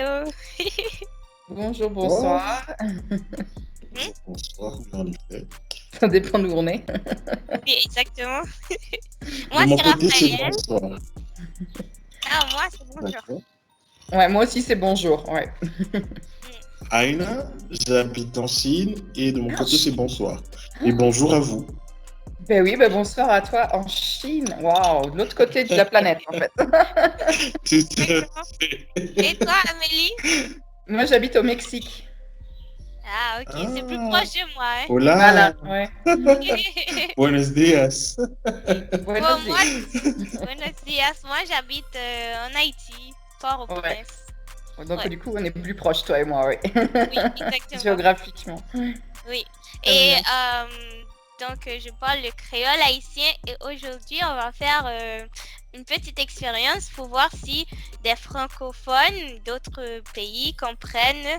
Allô? Bonjour, Bonsoir. bonsoir. Hmm? Bonsoir, en effet. Ça dépend d'où on est. Oui, exactement. De Moi, mon c'est côté, c'est Raphaël. bonsoir. Ah, moi, c'est bonjour. D'accord. Ouais, moi aussi, c'est bonjour. Ouais. Hmm. Aïna, j'habite en Chine et de mon Ah, côté, c'est bonsoir. Et bonjour à vous. ben oui, ben bonsoir à toi en Chine. Waouh, de l'autre côté de la planète, en fait. Tout à Exactement. fait. Et toi, Amélie? Moi, j'habite au Mexique. Ah, ok, c'est plus Ah, proche de moi, hein? hola. Voilà, ouais. Buenos días. Bon, Buenos moi, Aires. buenos dias. Moi, j'habite en Haïti, Ouais. Port-au-Prince. Donc, Ouais, du coup, on est plus proches, toi et moi, oui. oui, exactement. Géographiquement. Oui. Très Et bien. donc, je parle le créole haïtien et aujourd'hui, on va faire une petite expérience pour voir si des francophones d'autres pays comprennent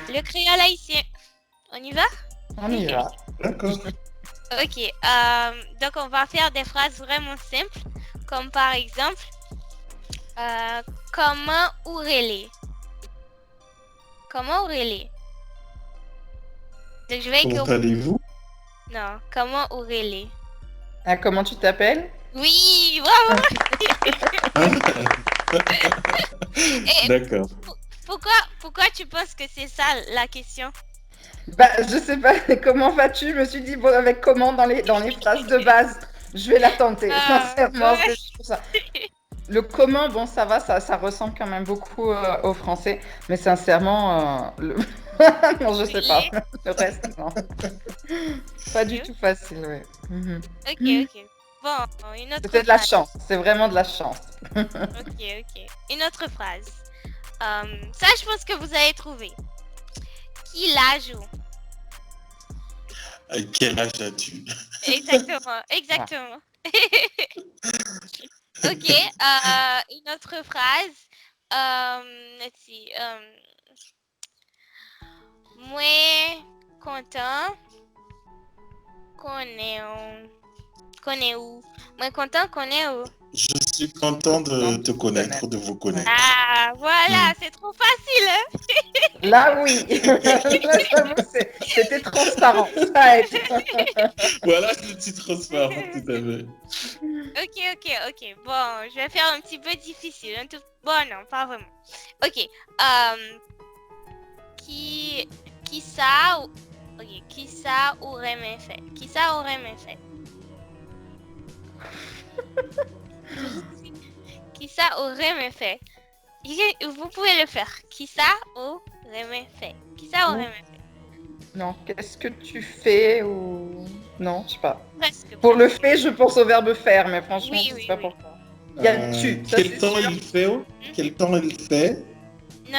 le créole haïtien. On y va? On y va. D'accord. Ok. Donc, on va faire des phrases vraiment simples, comme par exemple, comment ourler? Comment ourler? Donc, je vais Comment écrire. allez-vous? Non, comment ourler? Ah, comment tu t'appelles? Oui, bravo! Et D'accord. pourquoi tu penses que c'est ça la question? Bah, je sais pas, comment vas-tu? Je me suis dit, bon, avec comment dans les phrases de base, je vais la tenter. Sincèrement, Ouais. c'est pour ça. Le comment, bon, ça va, ça ressemble quand même beaucoup au français, mais sincèrement, non, je sais pas. Oui. Le reste, non. Pas du Ok, tout facile, ouais. Mhm. ok. Bon, une autre C'était de la phrase. chance, c'est vraiment de la chance. Ok. Une autre phrase. Ça, je pense que vous avez trouvé. Qui la joue? Quel âge as-tu? Exactement, Ah. exactement. Ok, une autre phrase. Let's see. Moi content qu'on est où? Moi content qu'on est où? Je suis content Content de de te te connaître, connaître. de vous Ouais. connaître. Ah, voilà, c'est trop facile, hein? Là, oui. Là, j'avoue, c'était transparent. Ça aide. Voilà, c'est petit transparent, tout à fait. Ok. Bon, je vais faire un petit peu difficile. Bon, non, pas vraiment. Ok. Qui, qui ça, ok, qui ça aurait bien fait? Qui ça aurait bien fait? Qui ça aurait bien fait? Vous pouvez le faire. Qui ça aurait bien fait? Qui ça aurait bien fait? Non, qu'est-ce que tu fais ou... Non, je sais pas. Presque, Pour le presque. fait, je pense au verbe faire, mais franchement, je sais pas Oui. pourquoi. Il y a tu, ça Quel c'est temps sûr. il fait? Hmm? Quel temps il fait? Non.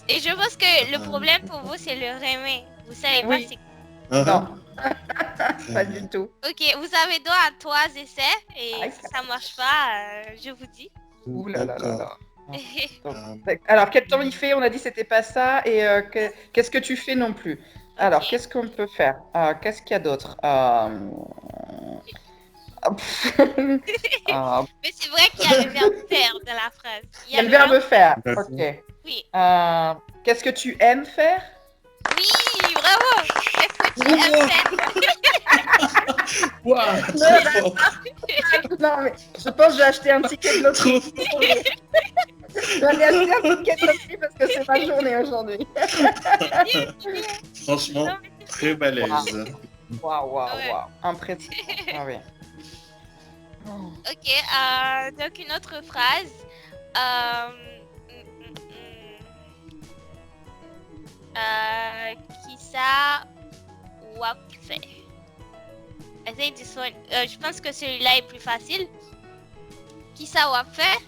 Et je pense que le Euh, problème pour vous, c'est le remet. Vous savez pas Oui, c'est... non, uh-huh. pas du tout. Ok, vous avez droit à 3 essais et Aïe, si ça marche pas, je vous dis. ouh là là là D'accord. là. Donc, Euh, alors, quel temps il fait? On a dit c'était pas ça. Et qu'est-ce que tu fais non plus? Ok. Alors, qu'est-ce qu'on peut faire? Qu'est-ce qu'il y a d'autre? Euh, Mais c'est vrai qu'il y a le verbe faire dans la phrase. Il Il y y a a le le verbe... verbe faire. Ok. D'accord. Oui. Qu'est-ce que tu aimes faire? Oui, bravo. Qu'est-ce que tu aimes Ouah, faire? ouah, trop Non, fort, non, mais je pense que j'ai acheté un ticket de trop loterie fort. aujourd'hui. Je vais aller acheter un ticket de loterie parce que c'est ma journée aujourd'hui. C'est bien. Franchement, Non, mais c'est très bien. balèze. Ouais. Waouh. Impressionnant. Ah oui. Oh. Ok, donc une autre phrase. Euh, mm, mm, mm. Qui ça wap fait? I think this one, je pense que celui-là est plus facile. Qui ça wap fait?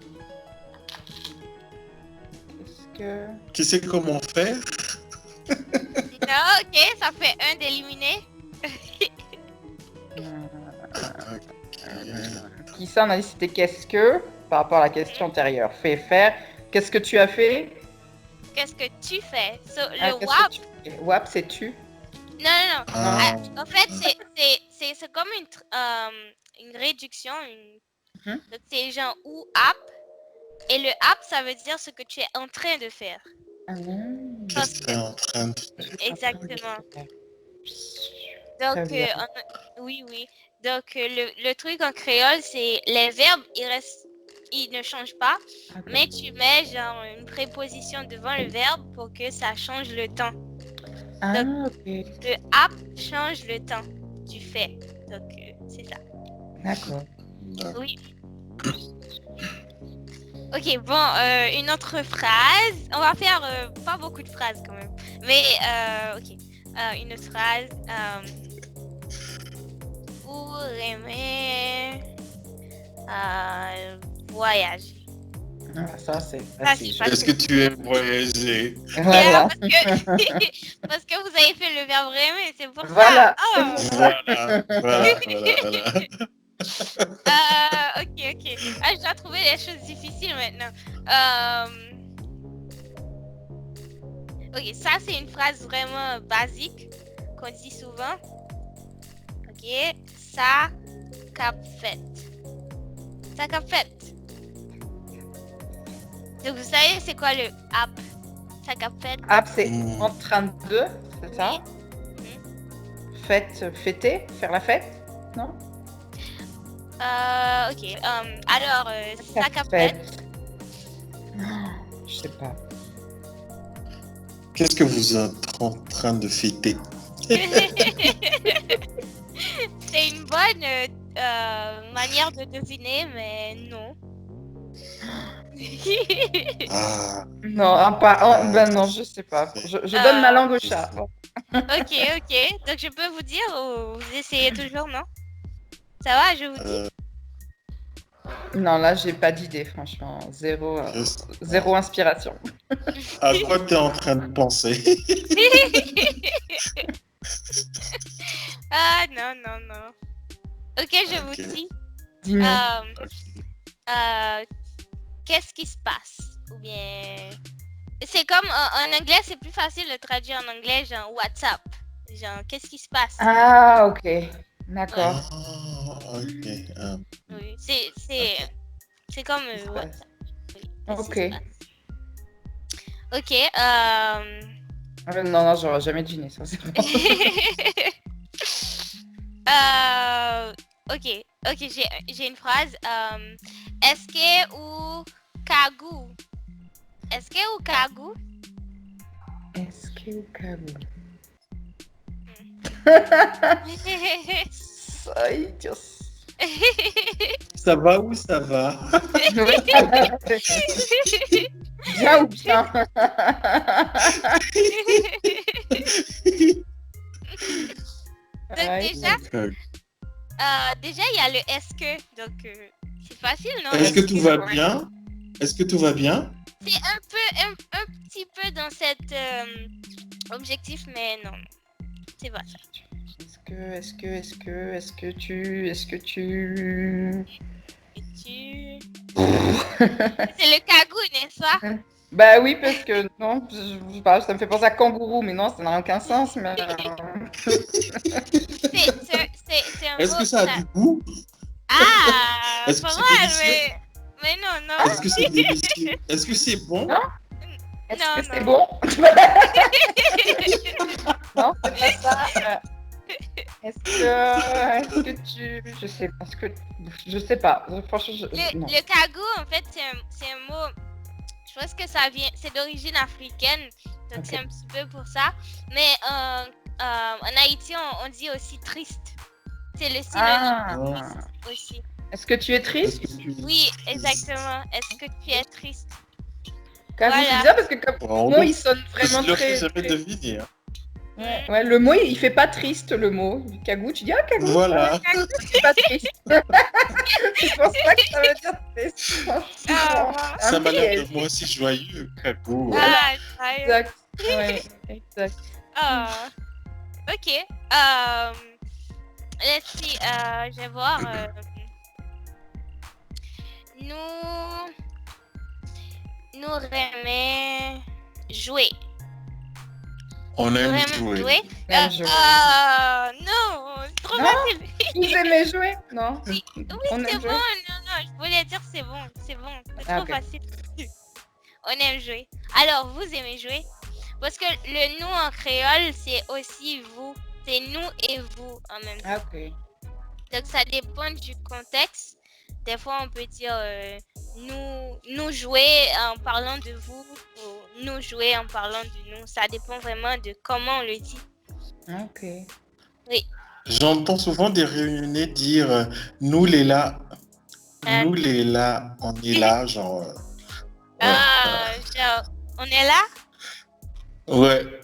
Est-ce que... Tu sais comment faire? Non, ok, ça fait un d'éliminé. Qui ça, on a dit c'était qu'est-ce que, par rapport à la question antérieure, fait faire. Qu'est-ce que tu as fait? Qu'est-ce que tu fais? So, le Qu'est-ce que wap, tu fais? WAP, c'est tu? non. Non? Ah, En fait, c'est comme une réduction. Mhm. Donc, c'est genre ou app. Et le ap, ça veut dire ce que tu es en train de faire. Ah, Qu'est-ce que tu es en train de faire? Exactement. Très Donc, bien. oui. Donc, le truc en créole, c'est les verbes, ils ne changent pas, Ok. mais tu mets genre une préposition devant le verbe pour que ça change le temps. Ah, ok. Le ap change le temps du fait. Donc, c'est ça. D'accord. Oui. Ok, bon, une autre phrase. On va faire pas beaucoup de phrases quand même. Mais, ok. Une autre phrase. Pour aimer voyager. Ah, ça, c'est Ça, c'est facile. facile. Est-ce que tu aimes voyager? Voilà. Parce que, parce que vous avez fait le verbe aimer, c'est pour Voilà. ça. Oh. Voilà. Ok. Ah, je dois trouver des choses difficiles maintenant. Ok, ça c'est une phrase vraiment basique qu'on dit souvent. Ok, ça cap fait. Ça cap fait. Donc vous savez c'est quoi le app? Ça cap fait. Ah, c'est en train de, c'est ça? Mhm. Fêter, faire la fête, non? Ok. Alors, ça cap fait. Je sais pas. Qu'est-ce que vous êtes en train de fêter? C'est une bonne manière de deviner, mais non. Ah, Non, ben non, je sais pas. Je donne ma langue au chat. Ok. Donc je peux vous dire ou vous essayez toujours, non? Ça va, je vous dis? Non, là, j'ai pas d'idée, franchement. Zéro inspiration. à quoi tu es en train de penser? Ah non. Ok, je vous dis. Dis-nous. Qu'est-ce qui se passe? Ou bien... C'est comme en anglais, c'est plus facile de traduire en anglais, genre WhatsApp. Genre, qu'est-ce qui se passe? Ah, ok. D'accord. Ah, ok. Oui, c'est comme WhatsApp. Oui, qu'est-ce Ok. qui se passe? Ok. Non, j'aurais jamais deviné ça. C'est bon. Ok, j'ai une phrase. Est-ce que ou kagou? Est-ce que ou kagou? Est-ce que Kabu? Ay, Dios. Ça va ou ça va? Bien ou bien? Donc déjà il y a le est-ce que, donc c'est facile, non? Est-ce que tout va bien? Est-ce que tout va bien? C'est un petit peu dans cet objectif, mais non, c'est pas ça. Est-ce que tu... C'est le kagou, n'est-ce pas? Bah oui, parce que non, je sais pas, ça me fait penser à kangourou, mais non, ça n'a aucun sens. Mais... c'est un Est-ce mot. que ça a du goût? Ah, Est-ce que pas c'est mal, délicieux? mais non. Est-ce que c'est délicieux? Est-ce que c'est bon? Non. Est-ce que c'est Non. bon? Non, c'est pas ça. Est-ce que tu... Je sais pas. Franchement, non. Le kagou, en fait, c'est un mot. Je pense que ça vient, c'est d'origine africaine, donc Ok. c'est un petit peu pour ça. Mais en Haïti, on dit aussi triste. C'est le synonyme triste aussi. Est-ce que tu es triste? Oui, exactement. Est-ce que tu es triste? Kagou, Voilà. c'est bien parce que comme Oh, mot, il sonne vraiment je le très... fais jamais deviné. Hein. Ouais, le mot, il fait pas triste, le mot. Kagou, tu dis, ah, Kagou, Voilà. c'est pas triste. Je pense pas que ça veut dire triste. Ah, Ça m'a l'air piège. de moi aussi joyeux, Kago. ah, Exact. Ouais, exact. ah. Ok. Let's see. Je vais voir. Nous aimons jouer. On aime Vraiment jouer. Même jouer. Non, c'est trop Non. facile. Vous aimez jouer? Non. Oui, On c'est aime bon. jouer. Non. non, je voulais dire c'est bon. C'est Ah, trop ok. facile. On aime jouer. Alors, vous aimez jouer? Parce que le nous en créole, c'est aussi vous. C'est nous et vous en même temps. Ah, ok. Donc, ça dépend du contexte. Des fois, on peut dire nous jouer en parlant de vous ou nous jouer en parlant de nous. Ça dépend vraiment de comment on le dit. Ok. Oui. J'entends souvent des réunionnais dire nous les là, Euh, nous les là, on est là, genre. Ouais. genre, on est là? Ouais.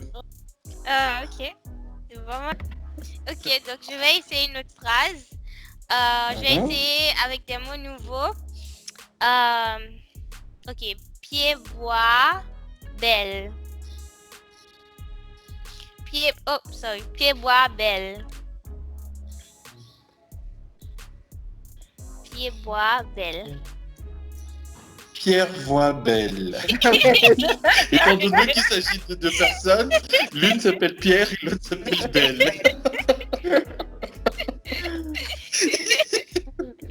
Ok. C'est vraiment... Ok, donc je vais essayer une autre phrase. Je vais Mhm. essayer avec des mots nouveaux. Ok, pied, bois, belle. Pied, bois, belle. Pied, bois, belle. Pierre voix belle. Étant donné qu'il s'agit de deux personnes, l'une s'appelle Pierre et l'autre s'appelle Belle.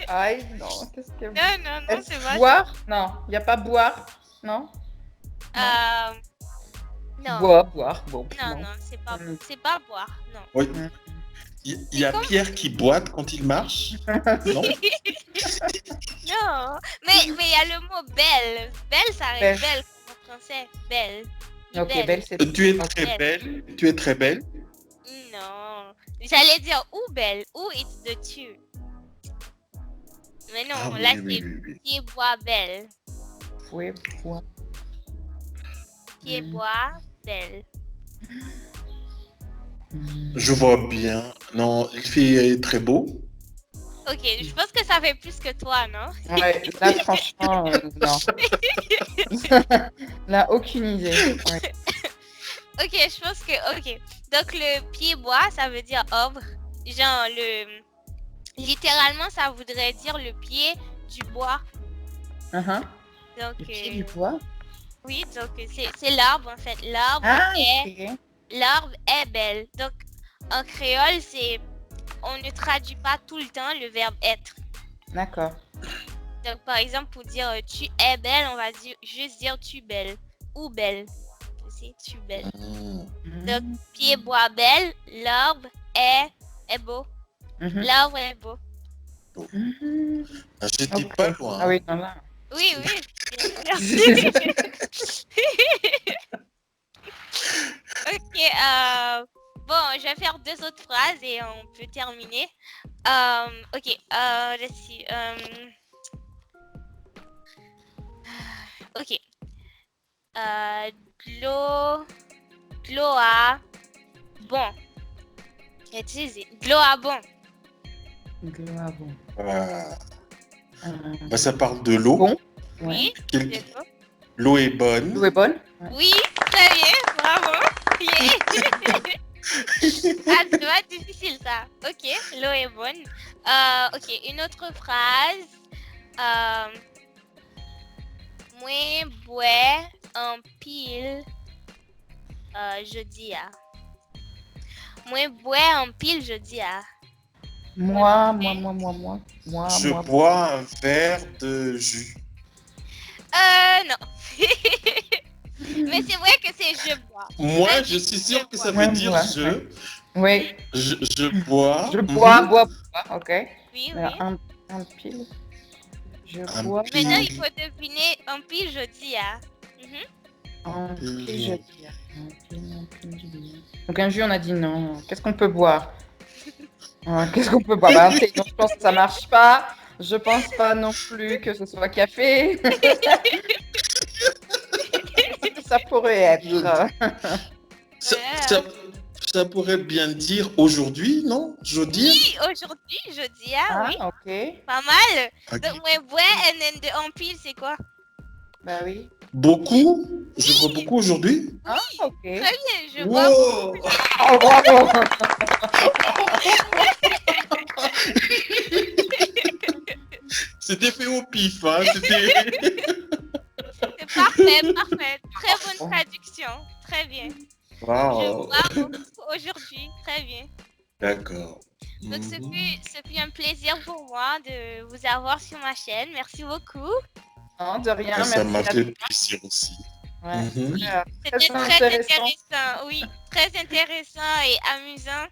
Aïe, non, qu'est-ce que... Non, c'est pas ça. Boire? Non, il n'y a pas boire? Non? Non. Boire, bon. Non, c'est pas boire, non. Oui. Mm. Il y a Pierre qui boite quand il marche. Non? Non, mais il y a le mot belle. Belle, ça reste belle en français. Belle. Ok, belle, c'est... Tu es très belle. Tu es très belle. Non. J'allais dire ou belle, ou it's the two. Mais non, Ah, là oui, c'est oui. pied, bois, belle. Oui, boire. Pied, bois, belle. Je vois bien. Non, il fait très beau. Ok, je pense que ça fait plus que toi, non? Ouais, là, franchement, non. Là, aucune idée. Ouais. Ok, je pense que... Ok. Donc, le pied bois, ça veut dire arbre. Genre, littéralement, ça voudrait dire le pied du bois. Uh-huh. Donc, Le pied du bois. oui, donc c'est l'arbre, en fait. L'arbre Ok. l'arbre est belle. Donc, en créole, on ne traduit pas tout le temps le verbe être. D'accord. Donc, par exemple, pour dire tu es belle, on va juste dire tu belle ou belle. C'est tu belle. Donc, pied, bois, belle, l'arbre est beau. Mhm. L'arbre est beau. J'étais Ok. pas loin. Ah oui, non, là. Oui. Merci. Ok, bon, je vais faire deux autres phrases et on peut terminer. Ok, let's see. Ok. De l'eau à bon. Utilisé. De l'eau à bon. Ah bon. Bah, ça parle de l'eau. Bon. Oui. Quel- c'est bon. L'eau est bonne. L'eau est bonne? Ouais. Oui, très bien, bravo. Yeah. Ah, c'est pas difficile ça. Ok, l'eau est bonne. Ok, une autre phrase. Moi bois en pile jeudi à. Moi bois en pile jeudi à. Moi. Je bois un verre de jus. Non. Mais c'est vrai que c'est je bois. Moi, Là, je suis sûr que ça Ouais, veut dire bois, je. ouais. Oui. Je bois. Je bois, Mhm. bois. Ok. Oui, Alors, oui. un pile. Je Un bois. pile. Maintenant, il faut deviner en pile jeudi à. Un pile, je dis. Un pile, je dis. Donc un jus, on a dit non. Qu'est-ce qu'on peut boire? Qu'est-ce qu'on peut boire? Bah, un thé, non, je pense que ça marche pas. Je pense pas non plus que ce soit café. Qu'est-ce que ça pourrait être? Ça pourrait bien dire aujourd'hui, non? Jeudi? Oui, aujourd'hui, jeudi à, oui. Ok. Pas mal. Ok. Donc, moi bois et then de en pile, c'est quoi? Bah oui. Beaucoup? Je bois beaucoup aujourd'hui? Ah, ok. Très bien, je bois. Wow! Oh, bravo. C'était fait au pif, hein? C'était... C'est parfait, parfait. Très bonne traduction. Très bien. Je Wow! bois beaucoup aujourd'hui. Très bien. D'accord. Donc, ce fut un plaisir pour moi de vous avoir sur ma chaîne. Merci beaucoup. Non, de rien, Ça merci m'a à fait toi. plaisir aussi. Ouais. Mhm. C'était Très très intéressant. intéressant. Oui, très intéressant et amusant.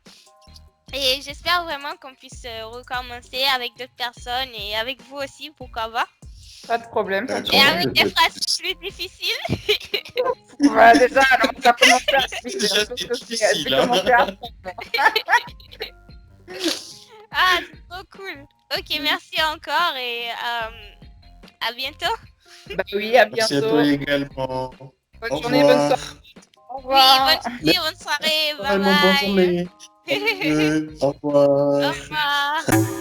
Et j'espère vraiment qu'on puisse recommencer avec d'autres personnes et avec vous aussi, pourquoi pas. Pas de problème, pas de Et D'accord. problème. avec des phrases plus difficiles. Ouais, déjà, alors, ça commence à C'est déjà je pense que je vais difficile, hein. commencer à... Ah, c'est trop cool. Ok, merci encore et à bientôt. Bah oui, à Merci à bientôt. toi également. Bonne Au journée, bonne revoir. soirée. Au Oui, revoir. bonne journée, bonne soirée. Bye Vraiment, bonne bye. journée. Adieu. Au revoir. Au revoir.